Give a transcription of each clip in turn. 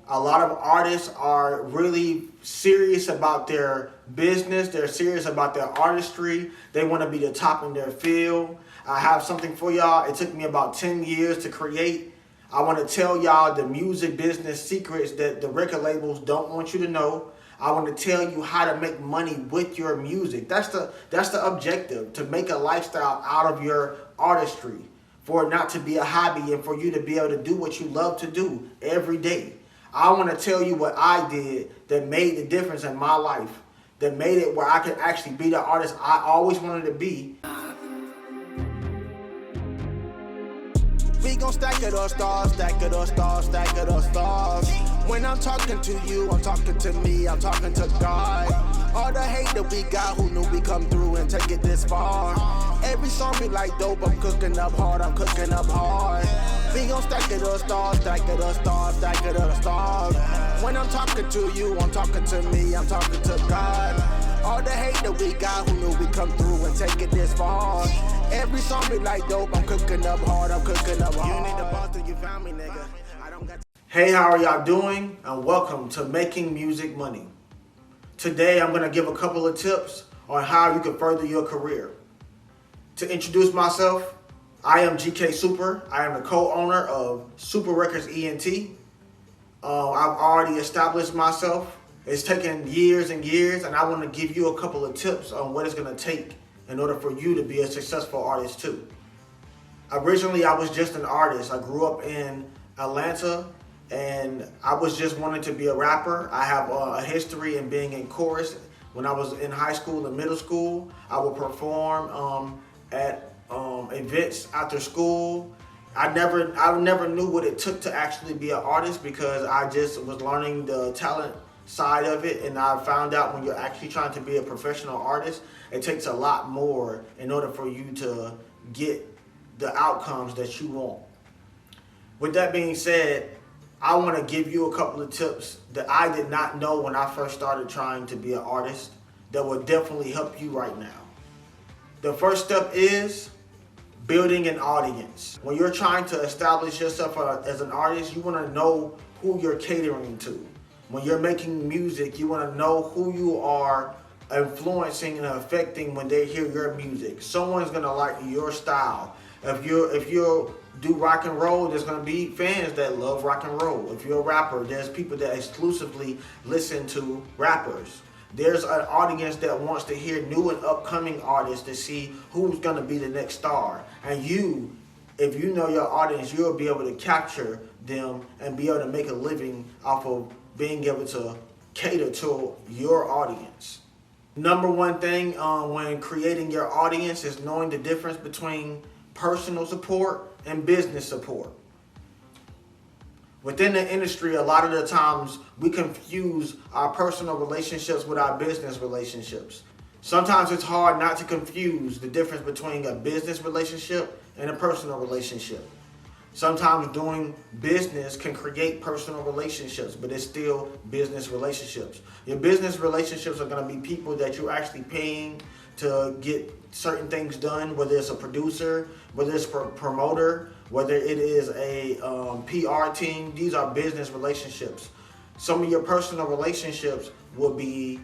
A lot of artists are really serious about their business. They're serious about their artistry. They want to be the top in their field. I have something for y'all. It took me about 10 years to create. I want to tell y'all the music business secrets that the record labels don't want you to know. I want to tell you how to make money with your music. That's the objective, to make a lifestyle out of your artistry, for it not to be a hobby and for you to be able to do what you love to do every day. I want to tell you what I did that made the difference in my life, that made it where I could actually be the artist I always wanted to be. We gon' stack it up stars, stack it up stars, stack it up stars. When I'm talking to you, I'm talking to me, I'm talking to God. All the hate that we got, who knew we come through and take it this far? Every song be like dope, I'm cooking up hard, I'm cooking up hard. We gon' stack it up stars, stack it up stars, stack it up stars. When I'm talking to you, I'm talking to me, I'm talking to God. All the hate that we got, who knew we come through and take it this far? Every song be like dope, I'm cooking up hard, I'm cooking up hard. You need a boss till you found me, nigga. I don't got. Hey, how are y'all doing? And welcome to Making Music Money. Today I'm going to give a couple of tips on how you can further your career. To introduce myself, I am MrsSuper. I am the co-owner of Super Records ENT. I've already established myself. It's taken years and years, and I want to give you a couple of tips on what it's going to take in order for you to be a successful artist too. Originally, I was just an artist. I grew up in Atlanta, and I was just wanting to be a rapper. I have a history in being in chorus. When I was in high school and middle school, I would perform at events after school. I never knew what it took to actually be an artist, because I just was learning the talent side of it, and I found out when you're actually trying to be a professional artist, it takes a lot more in order for you to get the outcomes that you want. With that being said, I want to give you a couple of tips that I did not know when I first started trying to be an artist that will definitely help you right now. The first step is building an audience. When you're trying to establish yourself as an artist, you want to know who you're catering to. When you're making music, you want to know who you are influencing and affecting when they hear your music. Someone's going to like your style. If you do rock and roll, there's going to be fans that love rock and roll. If you're a rapper, there's people that exclusively listen to rappers. There's an audience that wants to hear new and upcoming artists to see who's going to be the next star. And you, if you know your audience, you'll be able to capture them and be able to make a living off of being able to cater to your audience. Number one thing when creating your audience is knowing the difference between personal support and business support. Within the industry, a lot of the times we confuse our personal relationships with our business relationships. Sometimes it's hard not to confuse the difference between a business relationship and a personal relationship. Sometimes doing business can create personal relationships, but it's still business relationships. Your business relationships are going to be people that you're actually paying to get certain things done, whether it's a producer, whether it's a promoter, whether it is a PR team. These are business relationships. Some of your personal relationships will be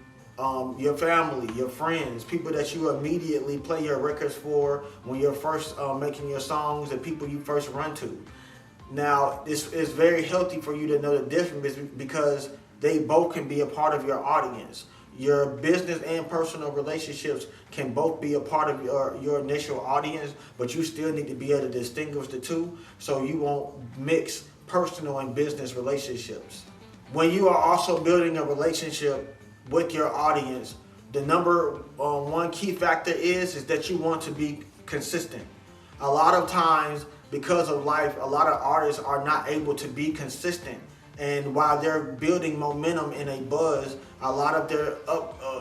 your family, your friends, people that you immediately play your records for when you're first making your songs, and people you first run to. Now, it's very healthy for you to know the difference, because they both can be a part of your audience. Your business and personal relationships can both be a part of your initial audience, but you still need to be able to distinguish the two so you won't mix personal and business relationships. When you are also building a relationship with your audience, the number one key factor is that you want to be consistent. A lot of times, because of life, a lot of artists are not able to be consistent. And while they're building momentum in a buzz, a lot of their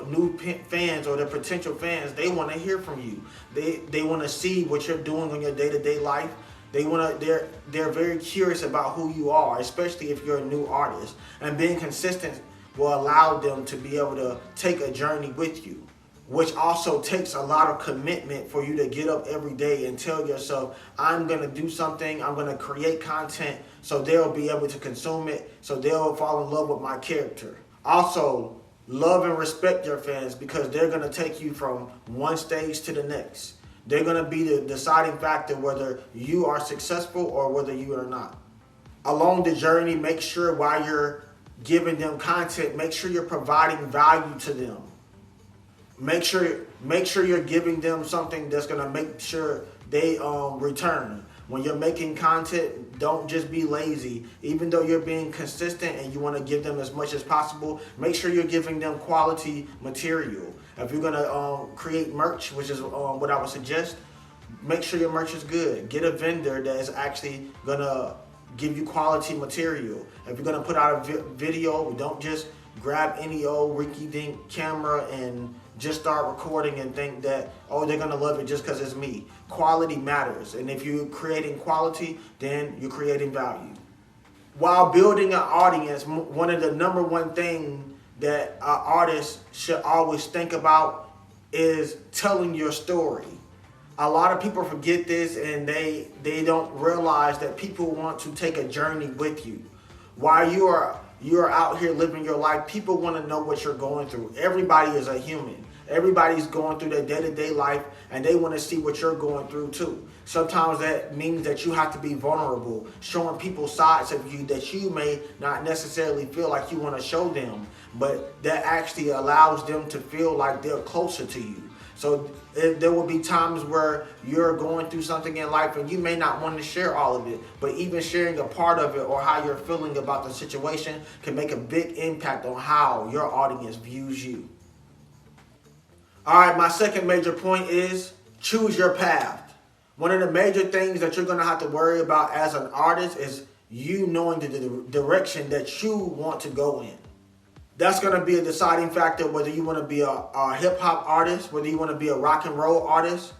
new fans or their potential fans, they want to hear from you. They want to see what you're doing on your day-to-day life. They're very curious about who you are, especially if you're a new artist. And being consistent will allow them to be able to take a journey with you, which also takes a lot of commitment for you to get up every day and tell yourself, I'm going to do something, I'm going to create content so they'll be able to consume it, so they'll fall in love with my character. Also, love and respect your fans, because they're going to take you from one stage to the next. They're going to be the deciding factor whether you are successful or whether you are not. Along the journey, make sure while you're giving them content, make sure you're providing value to them. Make sure you're giving them something that's going to make sure they return. When you're making content, don't just be lazy. Even though you're being consistent and you want to give them as much as possible, make sure you're giving them quality material. If you're going to create merch, which is what I would suggest, make sure your merch is good. Get a vendor that is actually going to give you quality material. If you're going to put out a video, don't just grab any old rinky-dink camera and just start recording and think that, oh, they're going to love it just because it's me. Quality matters. And if you're creating quality, then you're creating value. While building an audience, one of the number one things that artists should always think about is telling your story. A lot of people forget this, and they don't realize that people want to take a journey with you. While you are out here living your life, people want to know what you're going through. Everybody is a human. Everybody's going through their day-to-day life, and they want to see what you're going through too. Sometimes that means that you have to be vulnerable, showing people sides of you that you may not necessarily feel like you want to show them, but that actually allows them to feel like they're closer to you. So there will be times where you're going through something in life and you may not want to share all of it, but even sharing a part of it or how you're feeling about the situation can make a big impact on how your audience views you. All right, my second major point is choose your path. One of the major things that you're going to have to worry about as an artist is you knowing the direction that you want to go in. That's going to be a deciding factor whether you want to be a hip-hop artist, whether you want to be a rock and roll artist,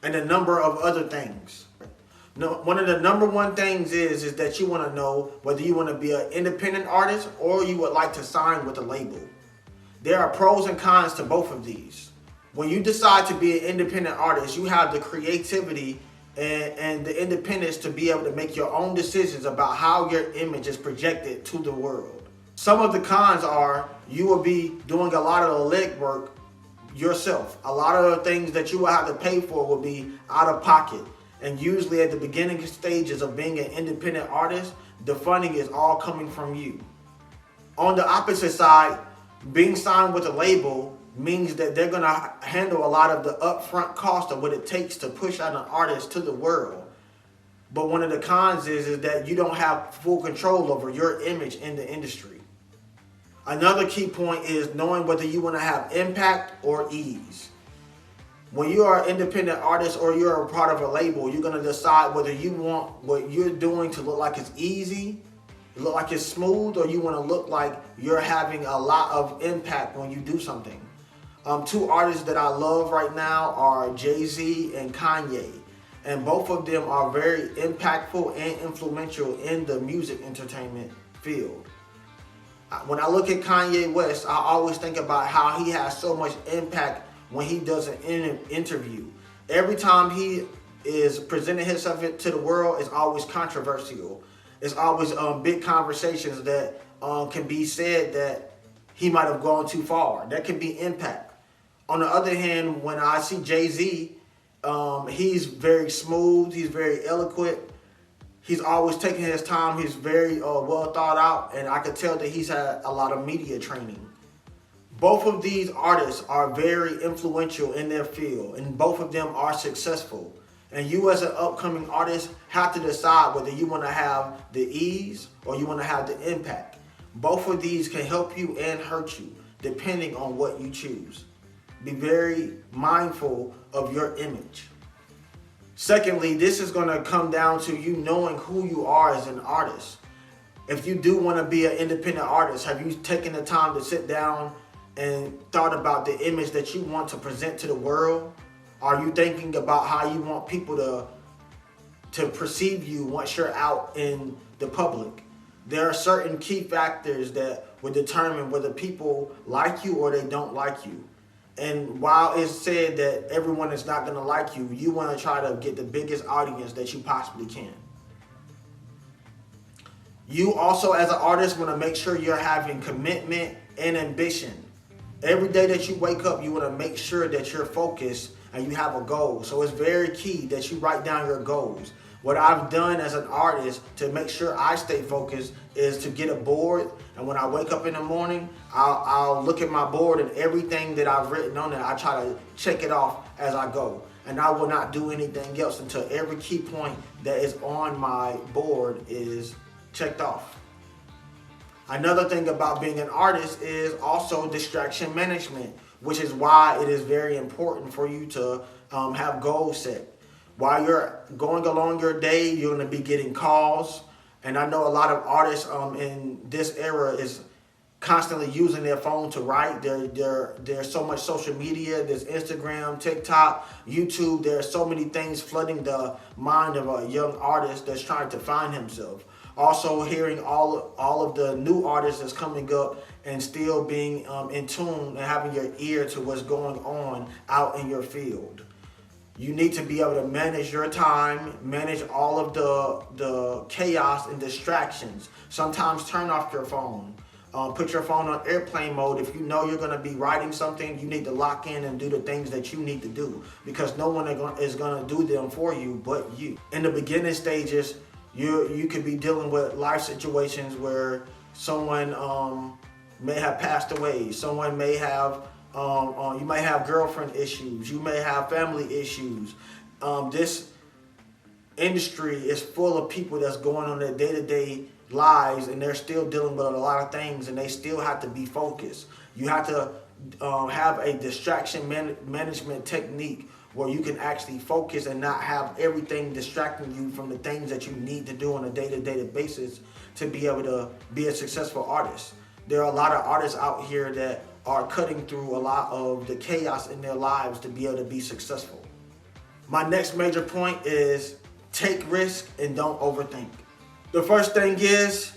and a number of other things. One of the number one things is that you want to know whether you want to be an independent artist or you would like to sign with a label. There are pros and cons to both of these. When you decide to be an independent artist, you have the creativity and the independence to be able to make your own decisions about how your image is projected to the world. Some of the cons are you will be doing a lot of the legwork yourself. A lot of the things that you will have to pay for will be out of pocket. And usually at the beginning stages of being an independent artist, the funding is all coming from you. On the opposite side, being signed with a label means that they're going to handle a lot of the upfront cost of what it takes to push out an artist to the world. But one of the cons is that you don't have full control over your image in the industry. Another key point is knowing whether you want to have impact or ease. When you are an independent artist or you're a part of a label, you're going to decide whether you want what you're doing to look like it's easy, look like it's smooth, or you want to look like you're having a lot of impact when you do something. Two artists that I love right now are Jay-Z and Kanye. And both of them are very impactful and influential in the music entertainment field. When I look at Kanye West, I always think about how he has so much impact when he does an interview. Every time he is presenting himself to the world, it's always controversial. It's always big conversations that can be said that he might have gone too far. That can be impact. On the other hand, when I see Jay-Z, he's very smooth, he's very eloquent. He's always taking his time. He's very well thought out, and I could tell that he's had a lot of media training. Both of these artists are very influential in their field, and both of them are successful. And you as an upcoming artist have to decide whether you want to have the ease or you want to have the impact. Both of these can help you and hurt you, depending on what you choose. Be very mindful of your image. Secondly, this is going to come down to you knowing who you are as an artist. If you do want to be an independent artist, have you taken the time to sit down and thought about the image that you want to present to the world? Are you thinking about how you want people to perceive you once you're out in the public? There are certain key factors that will determine whether people like you or they don't like you. And while it's said that everyone is not going to like you, you want to try to get the biggest audience that you possibly can. You also, as an artist, want to make sure you're having commitment and ambition. Every day that you wake up, you want to make sure that you're focused and you have a goal. So it's very key that you write down your goals. What I've done as an artist to make sure I stay focused is to get a board, and when I wake up in the morning, I'll look at my board, and everything that I've written on it, I try to check it off as I go. And I will not do anything else until every key point that is on my board is checked off. Another thing about being an artist is also distraction management, which is why it is very important for you to have goals set. While you're going along your day, you're going to be getting calls. And I know a lot of artists in this era is constantly using their phone to write. There's so much social media. There's Instagram, TikTok, YouTube. There's so many things flooding the mind of a young artist that's trying to find himself. Also hearing all of the new artists that's coming up and still being in tune and having your ear to what's going on out in your field. You need to be able to manage your time, manage all of the chaos and distractions. Sometimes turn off your phone. Put your phone on airplane mode. If you know you're going to be writing something, you need to lock in and do the things that you need to do, because no one is going to do them for you but you. In the beginning stages, you could be dealing with life situations where someone may have passed away. Someone may have you might have girlfriend issues. You may have family issues. This industry is full of people that's going on their day-to-day lives, and they're still dealing with a lot of things, and they still have to be focused. You have to have a distraction management technique where you can actually focus and not have everything distracting you from the things that you need to do on a day-to-day basis to be able to be a successful artist. There are a lot of artists out here that are cutting through a lot of the chaos in their lives to be able to be successful. My next major point is take risk and don't overthink. The first thing is,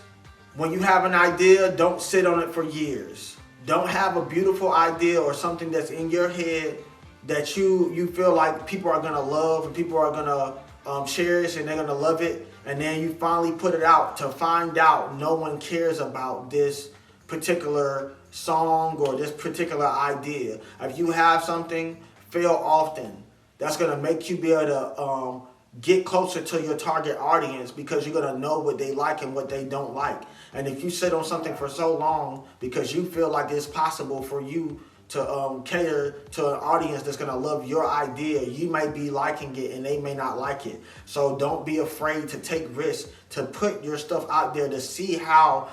when you have an idea, don't sit on it for years. Don't have a beautiful idea or something that's in your head that you feel like people are gonna love and people are gonna cherish and they're gonna love it, and then you finally put it out to find out no one cares about this particular song or this particular idea. If you have something, fail often. That's gonna make you be able to get closer to your target audience, because you're gonna know what they like and what they don't like. And if you sit on something for so long because you feel like it's possible for you to cater to an audience that's gonna love your idea, you might be liking it and they may not like it. So don't be afraid to take risks, to put your stuff out there, to see how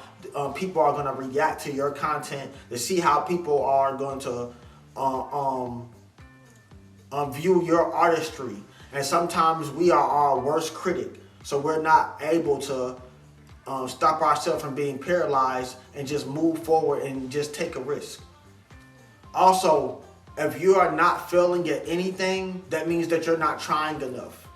people are gonna react to your content, to see how people are going to view your artistry. And sometimes we are our worst critic, so we're not able to stop ourselves from being paralyzed and just move forward and just take a risk. Also, if you are not failing at anything, that means that you're not trying enough.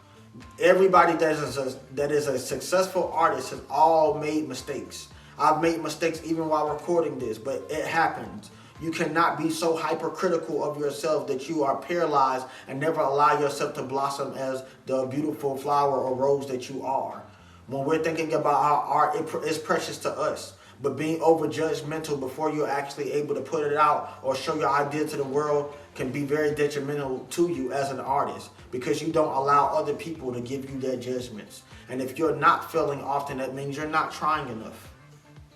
Everybody that is a successful artist has all made mistakes. I've made mistakes even while recording this, but it happens. You cannot be so hypercritical of yourself that you are paralyzed and never allow yourself to blossom as the beautiful flower or rose that you are. When we're thinking about our art, it's precious to us. But being over judgmental before you're actually able to put it out or show your idea to the world can be very detrimental to you as an artist, because you don't allow other people to give you their judgments. And if you're not failing often, that means you're not trying enough.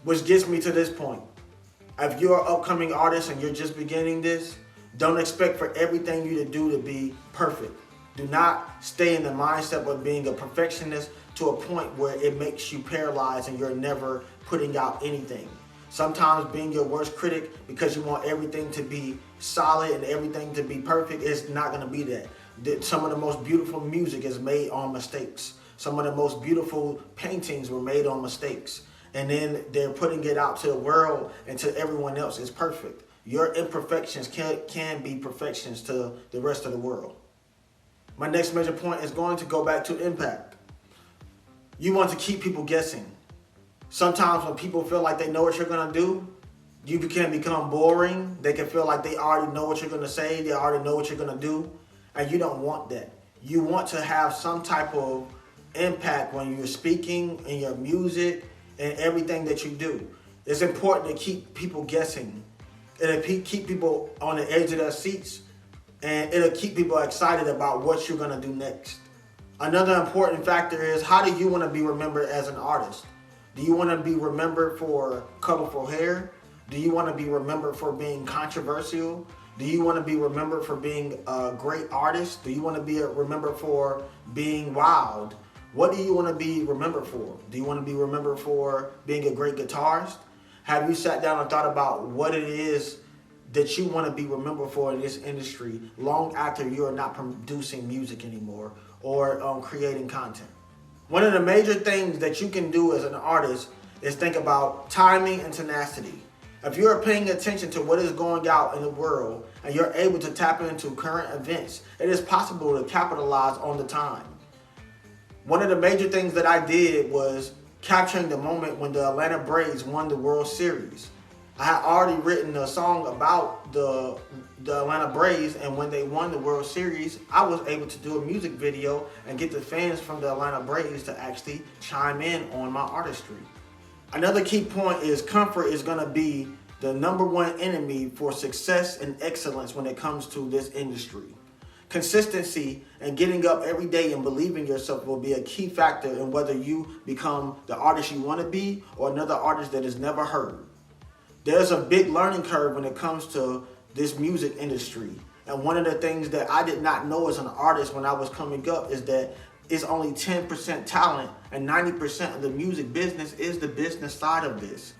Which gets me to this point. If you're an upcoming artist and you're just beginning this, don't expect for everything you to do to be perfect. Do not stay in the mindset of being a perfectionist to a point where it makes you paralyzed and you're never putting out anything. Sometimes being your worst critic because you want everything to be solid and everything to be perfect is not going to be that. Some of the most beautiful music is made on mistakes. Some of the most beautiful paintings were made on mistakes. And then they're putting it out to the world and to everyone else. It's perfect. Your imperfections can be perfections to the rest of the world. My next major point is going to go back to impact. You want to keep people guessing. Sometimes when people feel like they know what you're going to do, you can become boring. They can feel like they already know what you're going to say. They already know what you're going to do. And you don't want that. You want to have some type of impact when you're speaking, in your music, in everything that you do. It's important to keep people guessing. It'll keep people on the edge of their seats, and it'll keep people excited about what you're gonna do next. Another important factor is, how do you want to be remembered as an artist? Do you want to be remembered for colorful hair? Do you want to be remembered for being controversial? Do you want to be remembered for being a great artist? Do you want to be remembered for being wild? What do you want to be remembered for? Do you want to be remembered for being a great guitarist? Have you sat down and thought about what it is that you want to be remembered for in this industry long after you are not producing music anymore or creating content? One of the major things that you can do as an artist is think about timing and tenacity. If you're paying attention to what is going out in the world and you're able to tap into current events, it is possible to capitalize on the time. One of the major things that I did was capturing the moment when the Atlanta Braves won the World Series. I had already written a song about the Atlanta Braves, and when they won the World Series, I was able to do a music video and get the fans from the Atlanta Braves to actually chime in on my artistry. Another key point is comfort is going to be the #1 enemy for success and excellence when it comes to this industry. Consistency and getting up every day and believing yourself will be a key factor in whether you become the artist you want to be or another artist that is never heard. There's a big learning curve when it comes to this music industry. And one of the things that I did not know as an artist when I was coming up is that it's only 10% talent and 90% of the music business is the business side of this.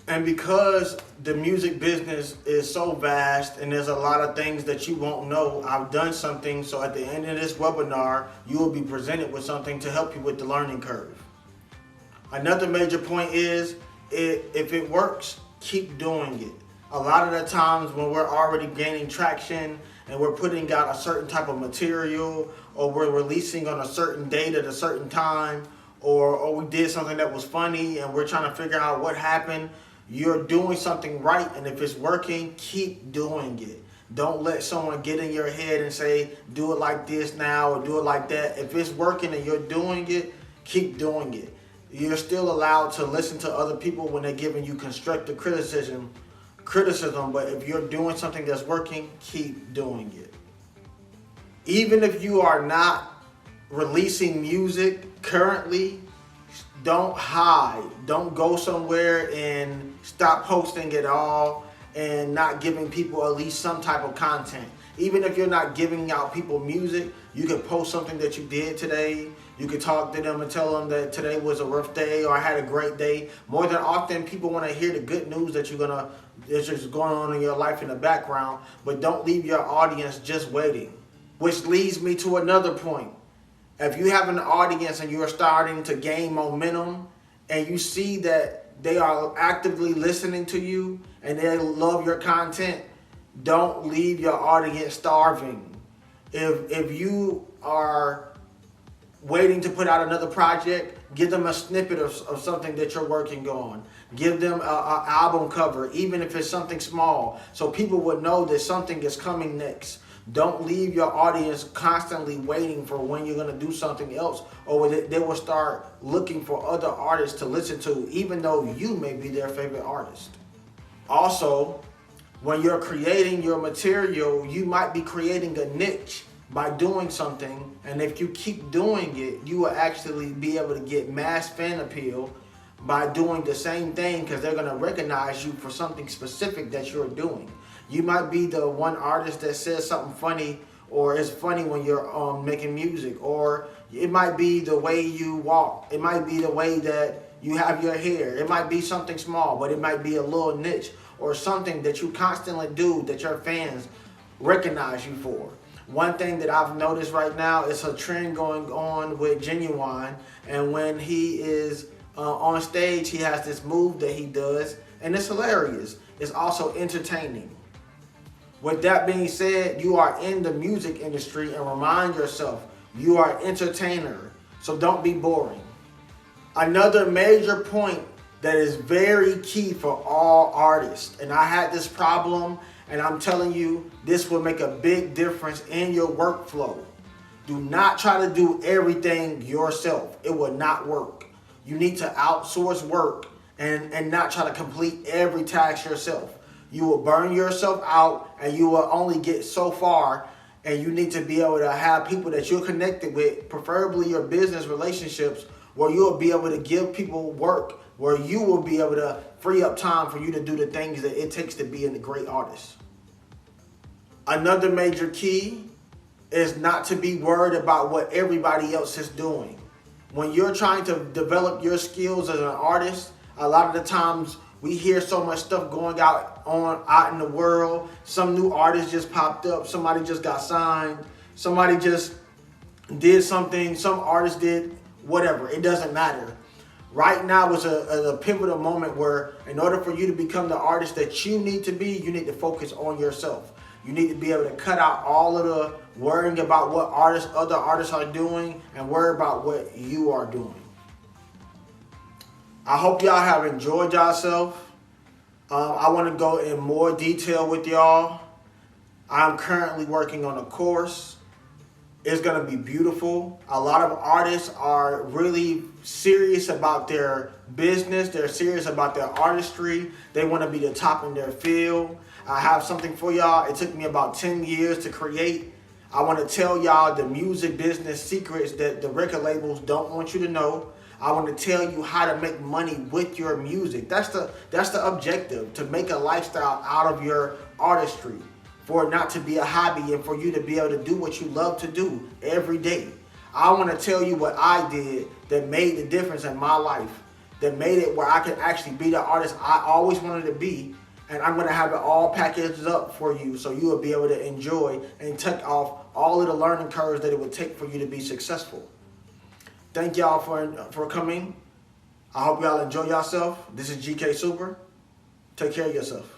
And because the music business is so vast and there's a lot of things that you won't know, I've done something so at the end of this webinar, you will be presented with something to help you with the learning curve. Another major point is, if it works, keep doing it. A lot of the times when we're already gaining traction and we're putting out a certain type of material, or we're releasing on a certain date at a certain time, or we did something that was funny and we're trying to figure out what happened, you're doing something right, and if it's working, keep doing it. Don't let someone get in your head and say, do it like this now or do it like that. If it's working and you're doing it, keep doing it. You're still allowed to listen to other people when they're giving you constructive criticism, but if you're doing something that's working, keep doing it. Even if you are not releasing music currently, don't hide. Don't go somewhere and stop posting it all and not giving people at least some type of content. Even if you're not giving out people music, you can post something that you did today. You can talk to them and tell them that today was a rough day or I had a great day. More than often, people want to hear the good news that's just going on in your life in the background, but don't leave your audience just waiting. Which leads me to another point. If you have an audience and you're starting to gain momentum and you see that they are actively listening to you and they love your content, don't leave your audience starving. If you are waiting to put out another project, give them a snippet of something that you're working on. Give them an album cover, even if it's something small, so people would know that something is coming next. Don't leave your audience constantly waiting for when you're going to do something else, or they will start looking for other artists to listen to, even though you may be their favorite artist. Also, when you're creating your material, you might be creating a niche by doing something, and if you keep doing it, you will actually be able to get mass fan appeal by doing the same thing, because they're going to recognize you for something specific that you're doing. You might be the one artist that says something funny, or is funny when you're making music, or it might be the way you walk. It might be the way that you have your hair. It might be something small, but it might be a little niche or something that you constantly do that your fans recognize you for. One thing that I've noticed right now is a trend going on with Genuine, and when he is on stage, he has this move that he does, and it's hilarious. It's also entertaining. With that being said, you are in the music industry, and remind yourself, you are an entertainer, so don't be boring. Another major point that is very key for all artists, and I had this problem, and I'm telling you, this will make a big difference in your workflow. Do not try to do everything yourself. It will not work. You need to outsource work and not try to complete every task yourself. You will burn yourself out and you will only get so far, and you need to be able to have people that you're connected with, preferably your business relationships, where you'll be able to give people work, where you will be able to free up time for you to do the things that it takes to be a great artist. Another major key is not to be worried about what everybody else is doing. When you're trying to develop your skills as an artist, a lot of the times we hear so much stuff going out in the world. Some new artist just popped up, somebody just got signed, somebody just did something, some artist did whatever. It doesn't matter. Right now is a pivotal moment where in order for you to become the artist that you need to be, you need to focus on yourself. You need to be able to cut out all of the worrying about what other artists are doing and worry about what you are doing. I hope y'all have enjoyed yourself. I want to go in more detail with y'all. I'm currently working on a course. It's going to be beautiful. A lot of artists are really serious about their business. They're serious about their artistry. They want to be the top in their field. I have something for y'all. It took me about 10 years to create. I want to tell y'all the music business secrets that the record labels don't want you to know. I want to tell you how to make money with your music. That's the objective, to make a lifestyle out of your artistry, for it not to be a hobby and for you to be able to do what you love to do every day. I want to tell you what I did that made the difference in my life, that made it where I could actually be the artist I always wanted to be, and I'm going to have it all packaged up for you so you will be able to enjoy and take off all of the learning curves that it would take for you to be successful. Thank y'all for coming. I hope y'all enjoy yourself. This is MrsSuper. Take care of yourself.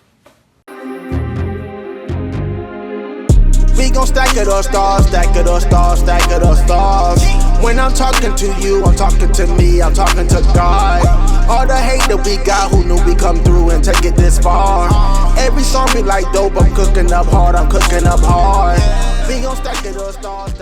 We gon' stack it up stars, stack it up stars, stack it up stars. When I'm talking to you, I'm talking to me, I'm talking to God. All the hate that we got, who knew we come through and take it this far? Every song be like dope, I'm cooking up hard, I'm cooking up hard. We gon' stack it up stars.